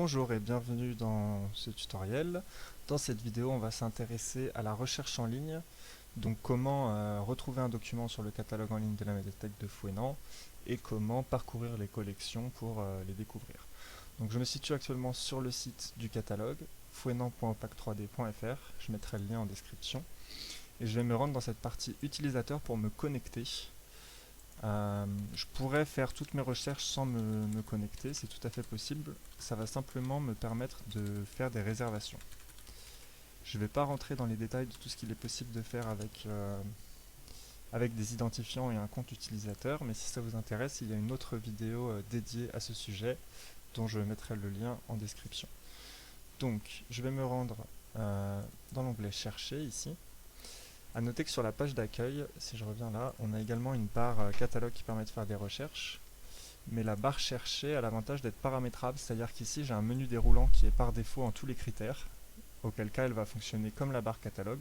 Bonjour et bienvenue dans ce tutoriel. Dans cette vidéo, on va s'intéresser à la recherche en ligne, donc comment retrouver un document sur le catalogue en ligne de la médiathèque de Fouesnant et comment parcourir les collections pour les découvrir. Donc je me situe actuellement sur le site du catalogue fouesnant.opac3d.fr, je mettrai le lien en description et je vais me rendre dans cette partie utilisateur pour me connecter. Je pourrais faire toutes mes recherches sans me connecter, c'est tout à fait possible. Ça va simplement me permettre de faire des réservations. Je ne vais pas rentrer dans les détails de tout ce qu'il est possible de faire avec des identifiants et un compte utilisateur, mais si ça vous intéresse, il y a une autre vidéo dédiée à ce sujet dont je mettrai le lien en description. Donc, je vais me rendre dans l'onglet Chercher ici. A noter que sur la page d'accueil, si je reviens là, on a également une barre catalogue qui permet de faire des recherches. Mais la barre chercher a l'avantage d'être paramétrable, c'est-à-dire qu'ici j'ai un menu déroulant qui est par défaut en tous les critères, auquel cas elle va fonctionner comme la barre catalogue,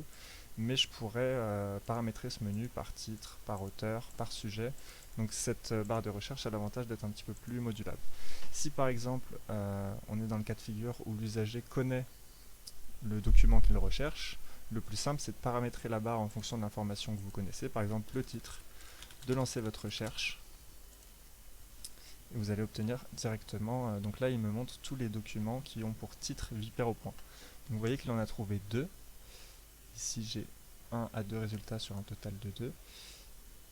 mais je pourrais paramétrer ce menu par titre, par auteur, par sujet. Donc cette barre de recherche a l'avantage d'être un petit peu plus modulable. Si par exemple on est dans le cas de figure où l'usager connaît le document qu'il recherche, le plus simple c'est de paramétrer la barre en fonction de l'information que vous connaissez, par exemple le titre, de lancer votre recherche et vous allez obtenir directement, donc là il me montre tous les documents qui ont pour titre Vipère au point. Donc vous voyez qu'il en a trouvé deux, ici j'ai 1 à 2 résultats sur un total de 2,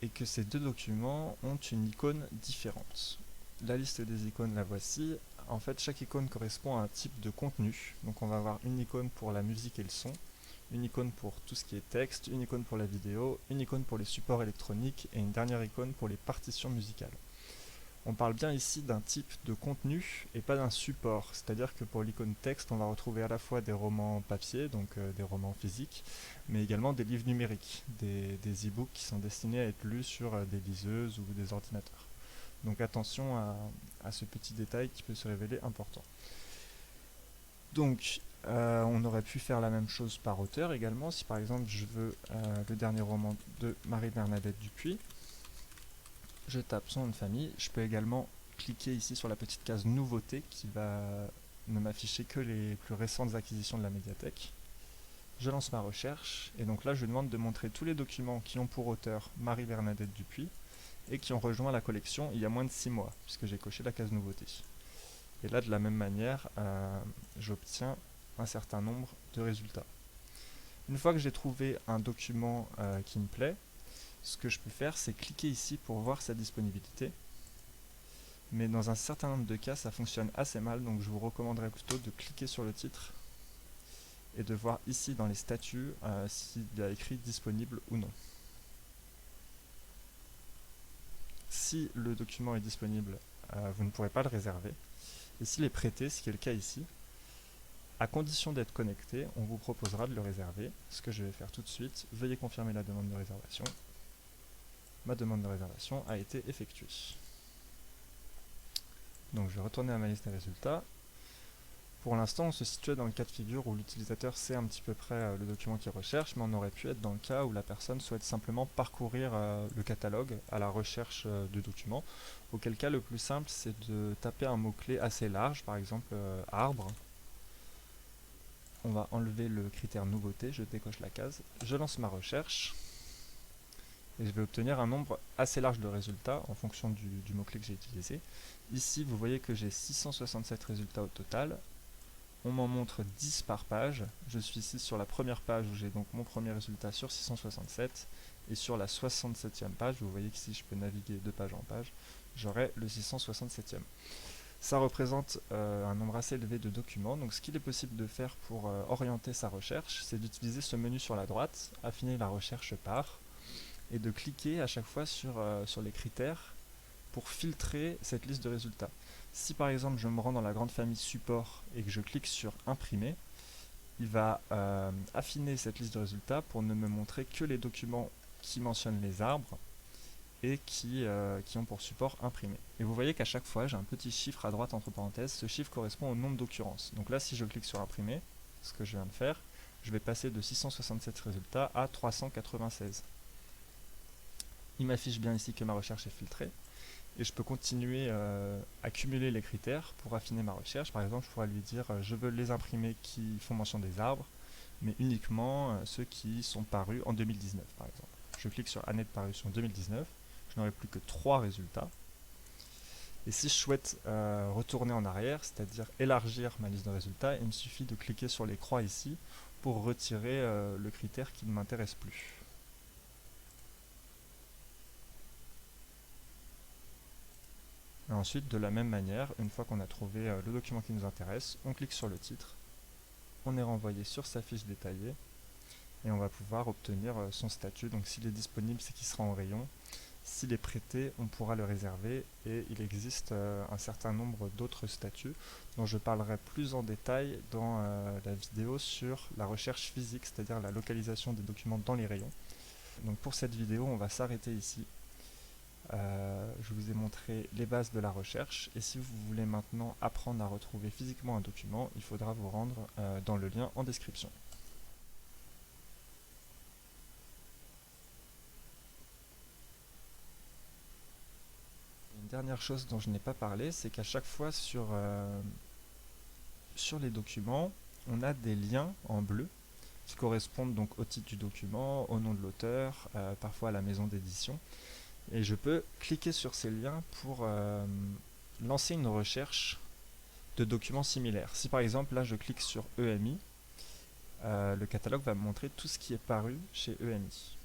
et que ces deux documents ont une icône différente. La liste des icônes la voici. En fait chaque icône correspond à un type de contenu, donc on va avoir une icône pour la musique et le son, une icône pour tout ce qui est texte, une icône pour la vidéo, une icône pour les supports électroniques et une dernière icône pour les partitions musicales. On parle bien ici d'un type de contenu et pas d'un support, c'est-à-dire que pour l'icône texte, on va retrouver à la fois des romans papier, donc des romans physiques, mais également des livres numériques, des e-books qui sont destinés à être lus sur des liseuses ou des ordinateurs. Donc attention à ce petit détail qui peut se révéler important. Donc, on aurait pu faire la même chose par auteur également. Si par exemple je veux le dernier roman de Marie-Bernadette Dupuis, je tape son nom de famille. Je peux également cliquer ici sur la petite case nouveauté qui va ne m'afficher que les plus récentes acquisitions de la médiathèque. Je lance ma recherche et donc là je demande de montrer tous les documents qui ont pour auteur Marie-Bernadette Dupuis et qui ont rejoint la collection il y a moins de 6 mois puisque j'ai coché la case nouveauté. Et là, de la même manière, j'obtiens un certain nombre de résultats. Une fois que j'ai trouvé un document qui me plaît, ce que je peux faire, c'est cliquer ici pour voir sa disponibilité. Mais dans un certain nombre de cas, ça fonctionne assez mal, donc je vous recommanderais plutôt de cliquer sur le titre et de voir ici dans les statuts s'il y a écrit disponible ou non. Si le document est disponible, vous ne pourrez pas le réserver. Et s'il est prêté, ce qui est le cas ici, à condition d'être connecté, on vous proposera de le réserver, ce que je vais faire tout de suite. Veuillez confirmer la demande de réservation. Ma demande de réservation a été effectuée. Donc je vais retourner à ma liste des résultats. Pour l'instant, on se situait dans le cas de figure où l'utilisateur sait un petit peu près le document qu'il recherche, mais on aurait pu être dans le cas où la personne souhaite simplement parcourir le catalogue à la recherche de documents, auquel cas le plus simple c'est de taper un mot-clé assez large, par exemple arbre. On va enlever le critère nouveauté, je décoche la case, je lance ma recherche et je vais obtenir un nombre assez large de résultats en fonction du mot-clé que j'ai utilisé. Ici, vous voyez que j'ai 667 résultats au total. On m'en montre 10 par page. Je suis ici sur la première page où j'ai donc mon premier résultat sur 667 et sur la 67e page, vous voyez qu'ici je peux naviguer de page en page, j'aurai le 667e. Ça représente un nombre assez élevé de documents, donc ce qu'il est possible de faire pour orienter sa recherche, c'est d'utiliser ce menu sur la droite, affiner la recherche par, et de cliquer à chaque fois sur les critères pour filtrer cette liste de résultats. Si par exemple je me rends dans la grande famille support et que je clique sur imprimer, il va affiner cette liste de résultats pour ne me montrer que les documents qui mentionnent les arbres et qui ont pour support imprimé. Et vous voyez qu'à chaque fois j'ai un petit chiffre à droite entre parenthèses, ce chiffre correspond au nombre d'occurrences. Donc là si je clique sur imprimer, ce que je viens de faire, je vais passer de 667 résultats à 396. Il m'affiche bien ici que ma recherche est filtrée. Et je peux continuer à cumuler les critères pour affiner ma recherche. Par exemple, je pourrais lui dire je veux les imprimés qui font mention des arbres, mais uniquement ceux qui sont parus en 2019, par exemple. Je clique sur année de parution 2019, je n'aurai plus que 3 résultats. Et si je souhaite retourner en arrière, c'est-à-dire élargir ma liste de résultats, il me suffit de cliquer sur les croix ici pour retirer le critère qui ne m'intéresse plus. Et ensuite, de la même manière, une fois qu'on a trouvé le document qui nous intéresse, on clique sur le titre, on est renvoyé sur sa fiche détaillée et on va pouvoir obtenir son statut. Donc s'il est disponible, c'est qu'il sera en rayon. S'il est prêté, on pourra le réserver et il existe un certain nombre d'autres statuts dont je parlerai plus en détail dans la vidéo sur la recherche physique, c'est-à-dire la localisation des documents dans les rayons. Donc pour cette vidéo, on va s'arrêter ici. Je vous ai montré les bases de la recherche et si vous voulez maintenant apprendre à retrouver physiquement un document, il faudra vous rendre dans le lien en description. Une dernière chose dont je n'ai pas parlé, c'est qu'à chaque fois sur les documents, on a des liens en bleu qui correspondent donc au titre du document, au nom de l'auteur, parfois à la maison d'édition. Et je peux cliquer sur ces liens pour lancer une recherche de documents similaires. Si par exemple là je clique sur EMI, le catalogue va me montrer tout ce qui est paru chez EMI.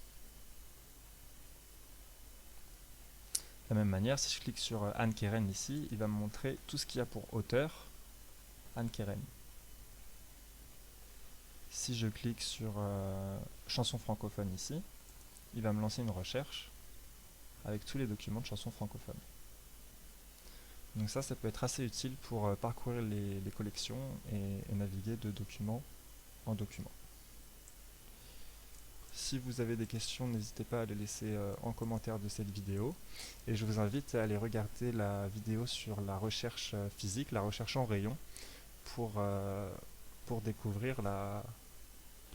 De la même manière, si je clique sur Anne Keren ici, il va me montrer tout ce qu'il y a pour auteur Anne Keren. Si je clique sur chansons francophones ici, il va me lancer une recherche avec tous les documents de chansons francophones. Donc ça peut être assez utile pour parcourir les collections et naviguer de document en document. Si vous avez des questions, n'hésitez pas à les laisser en commentaire de cette vidéo. Et je vous invite à aller regarder la vidéo sur la recherche physique, la recherche en rayon, pour découvrir la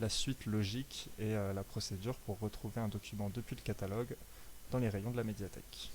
suite logique et la procédure pour retrouver un document depuis le catalogue dans les rayons de la médiathèque.